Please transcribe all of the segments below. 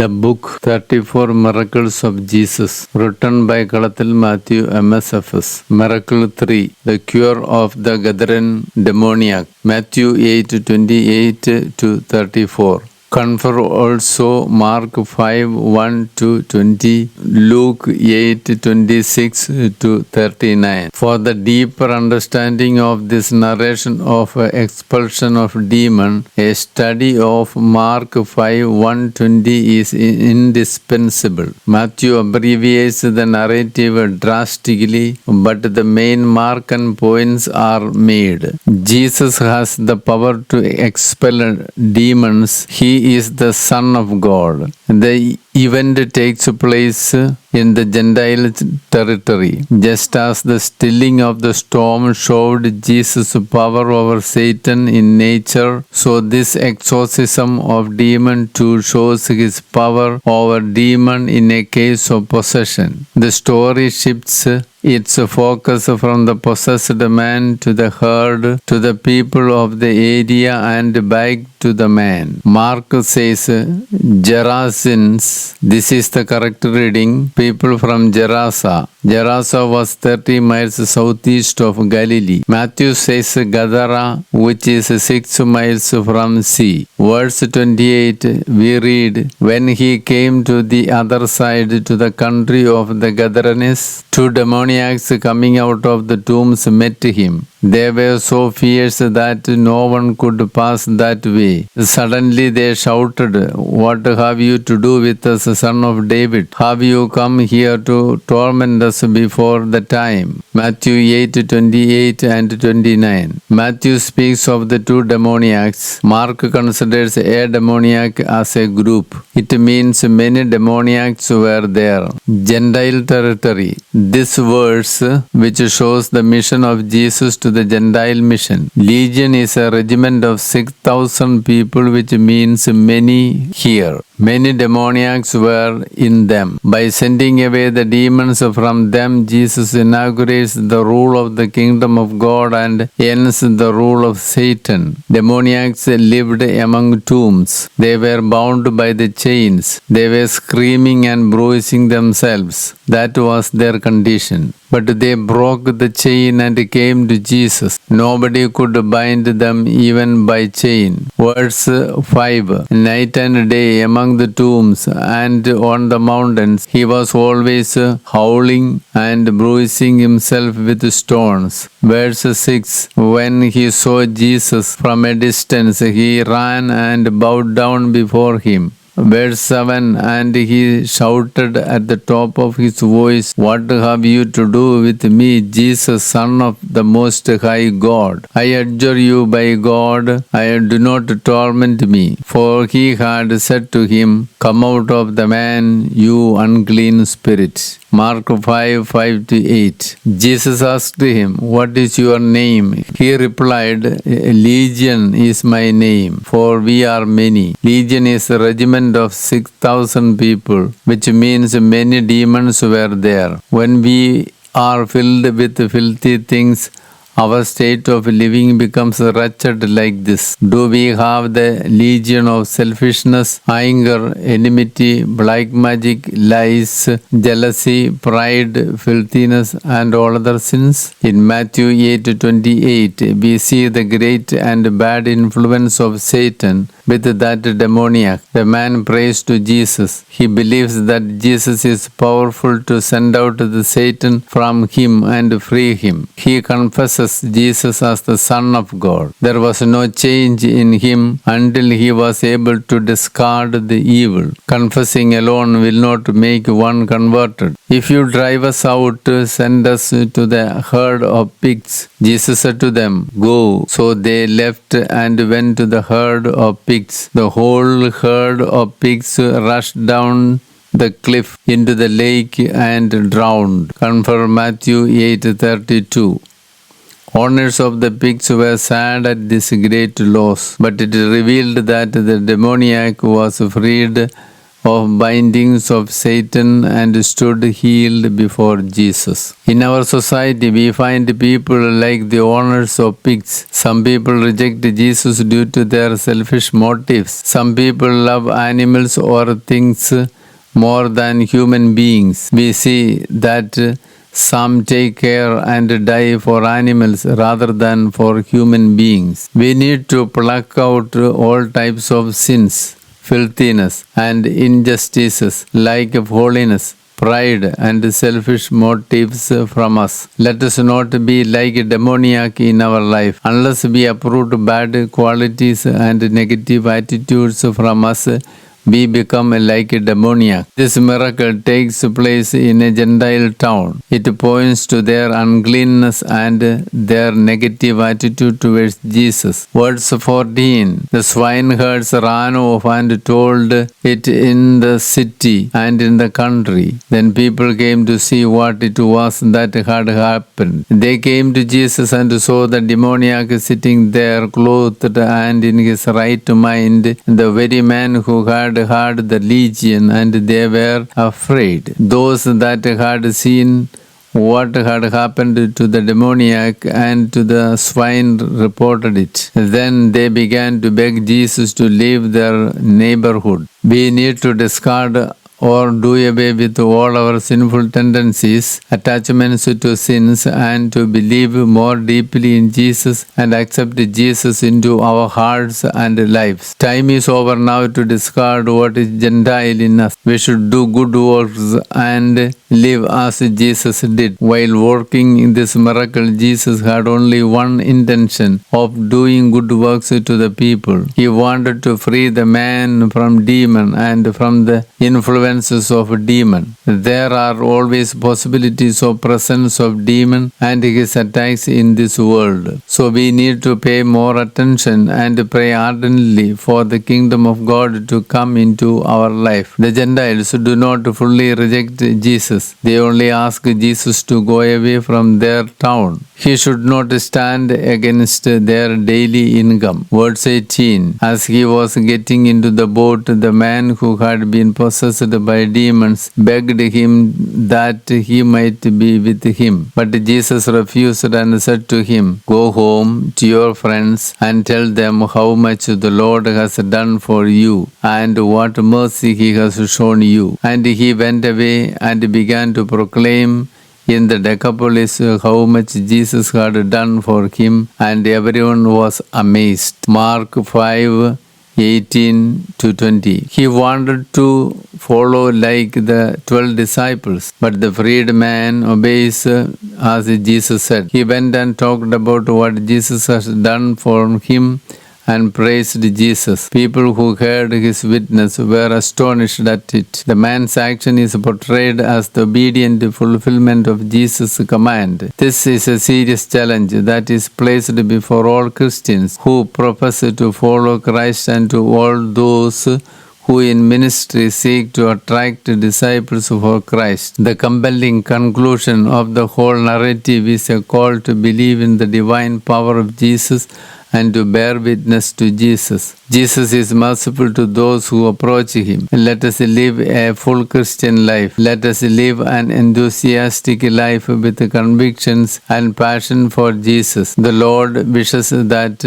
The book 34 Miracles of Jesus, written by Kalathil Mathew MSFS. Miracle 3, the cure of the Gadarene Demoniac, Matthew 8:28-34. Confer also Mark 5:1-20, Luke 8:26-39. For the deeper understanding of this narration of expulsion of demon, a study of Mark 5:1-20 is indispensable. Matthew abbreviates the narrative drastically, but the main marked points are made. Jesus has the power to expel demons. He is the Son of God. The event takes place in the Gentile territory. Just as the stilling of the storm showed Jesus' power over Satan in nature, so this exorcism of demon too shows his power over demon in a case of possession. The story shifts its focus from the possessed man to the herd, to the people of the area, and back to the man. Mark says Gerasenes. This is the correct reading. People from Gerasa. Gerasa was 30 miles southeast of Galilee. Matthew says Gadara, which is 6 miles from sea. Verse 28, we read, when he came to the other side, to the country of the Gadarenes, 2 demoniacs coming out of the tombs met him. They were so fierce that no one could pass that way. Suddenly they shouted, what have you to do with us, son of David? Have you come here to torment us before the time? Matthew 8:28-29. Matthew speaks of the 2 demoniacs. Mark considers a demoniac as a group. It means many demoniacs were there. Gentile territory. This verse, which shows the mission of Jesus to the Gentile mission. Legion is a regiment of 6,000 people, which means many here. Many demoniacs were in them. By sending away the demons from them, Jesus inaugurates the rule of the kingdom of God and ends the rule of Satan. Demoniacs lived among tombs. They were bound by the chains. They were screaming and bruising themselves. That was their condition. But they broke the chain and came to Jesus. Nobody could bind them even by chain. Verse 5. Night and day among the tombs and on the mountains, he was always howling and bruising himself with stones. Verse 6. When he saw Jesus from a distance, he ran and bowed down before him. Verse 7, and he shouted at the top of his voice, what have you to do with me, Jesus, Son of the Most High God? I adjure you by God, do not torment me. For he had said to him, come out of the man, you unclean spirit. Mark 5:5-8. Jesus asked him, what is your name? He replied, Legion is my name, for we are many. Legion is a regiment of 6,000 people, which means many demons were there. When we are filled with filthy things, our state of living becomes wretched like this. Do we have the legion of selfishness, anger, enmity, black magic, lies, jealousy, pride, filthiness, and all other sins? In Matthew 8:28, we see the great and bad influence of Satan with that demoniac. The man prays to Jesus. He believes that Jesus is powerful to send out the Satan from him and free him. He confesses Jesus as the Son of God. There was no change in him until he was able to discard the evil. Confessing alone will not make one converted. If you drive us out, send us to the herd of pigs. Jesus said to them, go. So they left and went to the herd of pigs. The whole herd of pigs rushed down the cliff into the lake and drowned. Confirm Matthew 8:32. Owners of the pigs were sad at this great loss, but it revealed that the demoniac was freed of bindings of Satan and stood healed before Jesus. In our society, we find people like the owners of pigs. Some people reject Jesus due to their selfish motives. Some people love animals or things more than human beings. We see that some take care and die for animals rather than for human beings. We need to pluck out all types of sins, filthiness, and injustices like holiness, pride, and selfish motives from us. Let us not be like a demoniac in our life. Unless we uproot bad qualities and negative attitudes from us, we become like a demoniac. This miracle takes place in a Gentile town. It points to their uncleanness and their negative attitude towards Jesus. Verse 14. The swineherds ran off and told it in the city and in the country. Then people came to see what it was that had happened. They came to Jesus and saw the demoniac sitting there clothed and in his right mind, the very man who had the legion, and they were afraid. Those that had seen what had happened to the demoniac and to the swine reported it. Then they began to beg Jesus to leave their neighborhood. We need to discard or do away with all our sinful tendencies, attachments to sins, and to believe more deeply in Jesus and accept Jesus into our hearts and lives. Time is over now to discard what is Gentile in us. We should do good works and live as Jesus did. While working in this miracle, Jesus had only one intention of doing good works to the people. He wanted to free the man from demon and from the influences of demon. There are always possibilities of presence of demon and his attacks in this world. So we need to pay more attention and pray ardently for the kingdom of God to come into our life. The Gentiles do not fully reject Jesus. They only ask Jesus to go away from their town. He should not stand against their daily income. Verse 18. As he was getting into the boat, the man who had been possessed by demons begged him that he might be with him. But Jesus refused and said to him, "Go home to your friends and tell them how much the Lord has done for you and what mercy he has shown you." And he went away and began to proclaim in the Decapolis how much Jesus had done for him, and everyone was amazed. Mark 5:18-20. He wanted to follow like the 12 disciples, but the freed man obeys as Jesus said. He went and talked about what Jesus has done for him and praised Jesus. People who heard his witness were astonished at it. The man's action is portrayed as the obedient fulfillment of Jesus' command. This is a serious challenge that is placed before all Christians who profess to follow Christ and to all those who in ministry seek to attract disciples for Christ. The compelling conclusion of the whole narrative is a call to believe in the divine power of Jesus and to bear witness to Jesus. Jesus is merciful to those who approach him. Let us live a full Christian life. Let us live an enthusiastic life with convictions and passion for Jesus. The Lord wishes that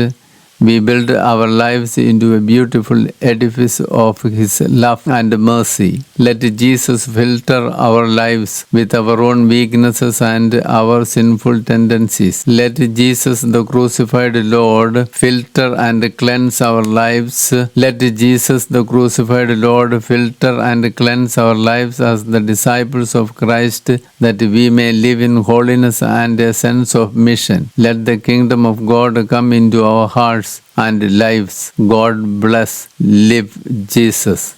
we build our lives into a beautiful edifice of his love and mercy. Let Jesus filter our lives with our own weaknesses and our sinful tendencies. Let Jesus, the crucified Lord, filter and cleanse our lives. Let Jesus, the crucified Lord, filter and cleanse our lives as the disciples of Christ, that we may live in holiness and a sense of mission. Let the kingdom of God come into our hearts and lives. God bless. Live Jesus.